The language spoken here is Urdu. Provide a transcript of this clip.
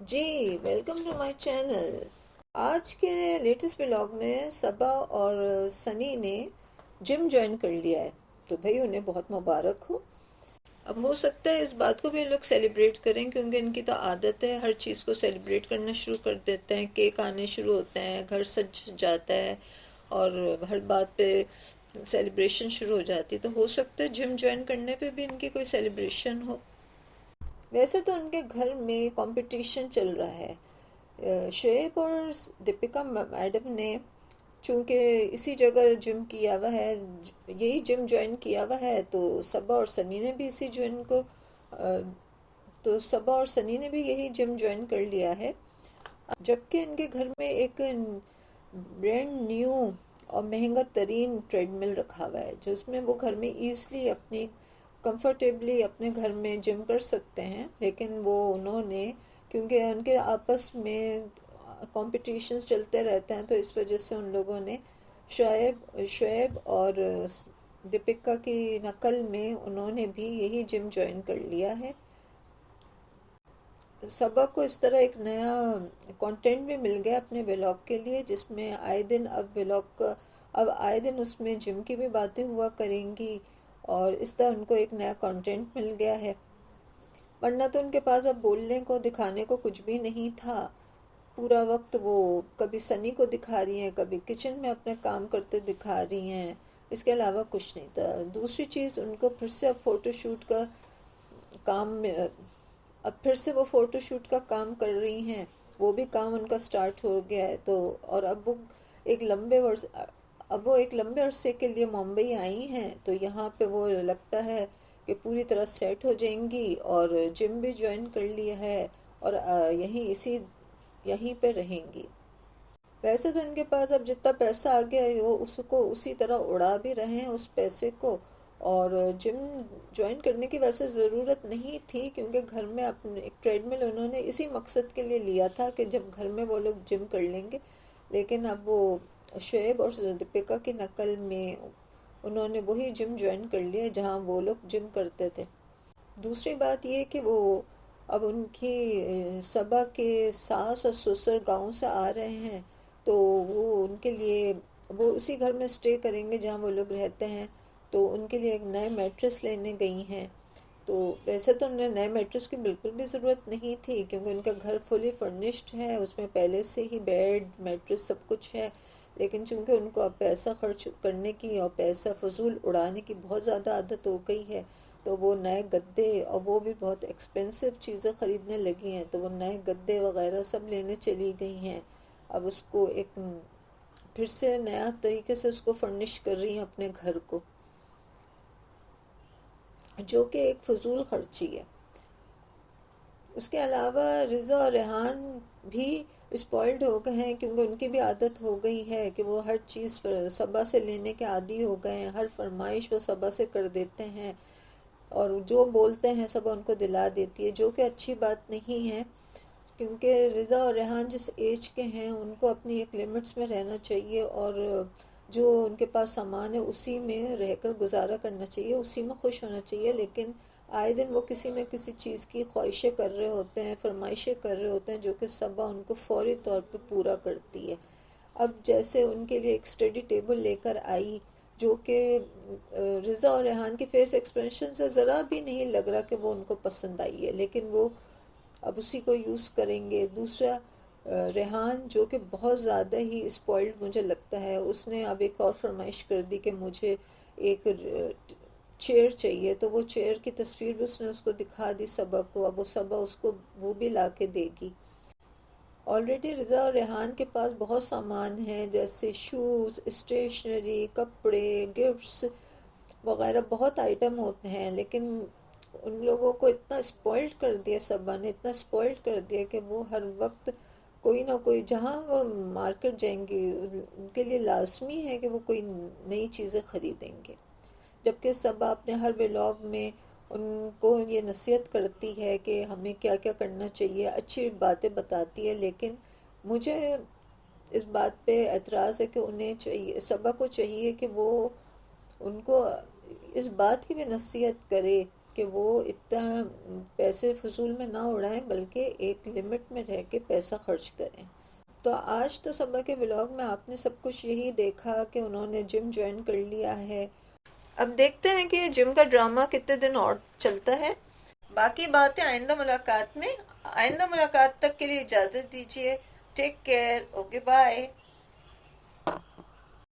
G welcome to my channel. آج کے لیٹسٹ ولاگ میں صبا اور سنی نے جم جوائن کر لیا ہے، تو بھائی انہیں بہت مبارک ہو۔ اب ہو سکتا ہے اس بات کو بھی لوگ سیلیبریٹ کریں، کیونکہ ان کی تو عادت ہے ہر چیز کو سیلیبریٹ کرنا شروع کر دیتے ہیں، کیک آنے شروع ہوتے ہیں، گھر سج جاتا ہے اور ہر بات پہ سیلیبریشن شروع ہو جاتی ہے، تو ہو سکتا ہے جم جوائن کرنے پہ بھی ان کی کوئی سیلیبریشن ہو۔ ویسے تو ان کے گھر میں کمپٹیشن چل رہا ہے، شعیب اور دیپیکا میڈم نے چونکہ اسی جگہ جم کیا ہوا ہے، یہی جم جوائن کیا ہوا ہے، تو صبا اور سنی نے بھی اسی جوائن کو تو صبا اور سنی نے بھی یہی جم جوائن کر لیا ہے، جبکہ ان کے گھر میں ایک برینڈ نیو اور مہنگا ترین ٹریڈ مل رکھا ہوا ہے، جو اس میں وہ گھر میں ایزلی اپنی کمفرٹیبلی اپنے گھر میں جم کر سکتے ہیں، لیکن وہ انہوں نے کیونکہ ان کے آپس میں کمپٹیشنز چلتے رہتے ہیں، تو اس وجہ سے ان لوگوں نے شعیب اور دیپکا کی نقل میں انہوں نے بھی یہی جم جوائن کر لیا ہے۔ سبق کو اس طرح ایک نیا کنٹینٹ بھی مل گیا اپنے ولاگ کے لیے، جس میں اب آئے دن اس میں جم کی بھی باتیں ہوا کریں گی، اور اس طرح ان کو ایک نیا کنٹینٹ مل گیا ہے، ورنہ تو ان کے پاس اب بولنے کو دکھانے کو کچھ بھی نہیں تھا۔ پورا وقت وہ کبھی سنی کو دکھا رہی ہیں، کبھی کچن میں اپنے کام کرتے دکھا رہی ہیں، اس کے علاوہ کچھ نہیں تھا۔ دوسری چیز، ان کو پھر سے اب فوٹو شوٹ کا کام میں اب پھر سے وہ فوٹو شوٹ کا کام کر رہی ہیں، وہ بھی کام ان کا سٹارٹ ہو گیا ہے، تو اور اب وہ ایک لمبے عرصے کے لیے ممبئی آئی ہیں، تو یہاں پہ وہ لگتا ہے کہ پوری طرح سیٹ ہو جائیں گی، اور جم بھی جوائن کر لیا ہے، اور یہیں پہ رہیں گی۔ ویسے تو ان کے پاس اب جتنا پیسہ آ گیا ہے وہ اس کو اسی طرح اڑا بھی رہے ہیں اس پیسے کو، اور جم جوائن کرنے کی ویسے ضرورت نہیں تھی، کیونکہ گھر میں اپنے ایک ٹریڈ مل انہوں نے اسی مقصد کے لیے لیا تھا کہ جب گھر میں وہ لوگ جم کر لیں گے، لیکن اب وہ شعیب اور دیپیکا کی نقل میں انہوں نے وہی جم جوائن کر لیا جہاں وہ لوگ جم کرتے تھے۔ دوسری بات یہ کہ وہ اب ان کی صبا کے ساس اور سسر گاؤں سے آ رہے ہیں، تو وہ ان کے لیے وہ اسی گھر میں اسٹے کریں گے جہاں وہ لوگ رہتے ہیں، تو ان کے لیے ایک نئے میٹرس لینے گئی ہیں۔ تو ویسے تو انہیں نئے میٹرس کی بالکل بھی ضرورت نہیں تھی، کیونکہ ان کا گھر فلی فرنشڈ ہے، اس میں پہلے سے ہی بیڈ میٹرس سب کچھ ہے، لیکن چونکہ ان کو اب پیسہ خرچ کرنے کی اور پیسہ فضول اڑانے کی بہت زیادہ عادت ہو گئی ہے، تو وہ نئے گدے، اور وہ بھی بہت ایکسپینسو چیزیں خریدنے لگی ہیں، تو وہ نئے گدے وغیرہ سب لینے چلی گئی ہیں۔ اب اس کو ایک پھر سے نیا طریقے سے اس کو فرنش کر رہی ہیں اپنے گھر کو، جو کہ ایک فضول خرچی ہے۔ اس کے علاوہ رضا اور ریحان بھی اسپوائلڈ ہو گئے ہیں، کیونکہ ان کی بھی عادت ہو گئی ہے کہ وہ ہر چیز صبا سے لینے کے عادی ہو گئے ہیں، ہر فرمائش وہ صبا سے کر دیتے ہیں، اور جو بولتے ہیں صبا ان کو دلا دیتی ہے، جو کہ اچھی بات نہیں ہے، کیونکہ رضا اور ریحان جس ایج کے ہیں ان کو اپنی ایک لمٹس میں رہنا چاہیے، اور جو ان کے پاس سامان ہے اسی میں رہ کر گزارا کرنا چاہیے، اسی میں خوش ہونا چاہیے، لیکن آئے دن وہ کسی نہ کسی چیز کی خواہشیں کر رہے ہوتے ہیں، فرمائشیں کر رہے ہوتے ہیں، جو کہ صبا ان کو فوری طور پہ پورا کرتی ہے۔ اب جیسے ان کے لیے ایک اسٹڈی ٹیبل لے کر آئی، جو کہ رضا اور ریحان کی فیس ایکسپریشن سے ذرا بھی نہیں لگ رہا کہ وہ ان کو پسند آئی ہے، لیکن وہ اب اسی کو یوز کریں گے۔ دوسرا، ریحان جو کہ بہت زیادہ ہی اسپوائلڈ مجھے لگتا ہے، اس نے اب ایک اور فرمائش کر دی کہ مجھے ایک چیئر چاہیے، تو وہ چیئر کی تصویر بھی اس نے اس کو دکھا دی صبا کو، اب وہ صبا اس کو وہ بھی لا کے دے گی۔ آلریڈی رضا اور ریحان کے پاس بہت سامان ہے، جیسے شوز، اسٹیشنری، کپڑے، گفٹس وغیرہ بہت آئٹم ہوتے ہیں، لیکن ان لوگوں کو اتنا اسپوائلڈ کر دیا، صبا نے اتنا اسپوائلڈ کر دیا کہ وہ ہر وقت کوئی نہ کوئی، جہاں وہ مارکیٹ جائیں گے ان کے لیے لازمی ہے کہ وہ کوئی نئی چیزیں خریدیں گے، جبکہ صبا اپنے ہر ولاگ میں ان کو یہ نصیحت کرتی ہے کہ ہمیں کیا کیا کرنا چاہیے، اچھی باتیں بتاتی ہے، لیکن مجھے اس بات پہ اعتراض ہے کہ انہیں چاہیے، صبا کو چاہیے کہ وہ ان کو اس بات کی بھی نصیحت کرے کہ وہ اتنا پیسے فضول میں نہ اڑائیں، بلکہ ایک لمٹ میں رہ کے پیسہ خرچ کریں۔ تو آج تو صبح کے ولاگ میں آپ نے سب کچھ یہی دیکھا کہ انہوں نے جم جوائن کر لیا ہے۔ اب دیکھتے ہیں کہ جم کا ڈرامہ کتنے دن اور چلتا ہے۔ باقی باتیں آئندہ ملاقات میں۔ آئندہ ملاقات تک کے لیے اجازت دیجیے۔ Take care, okay bye.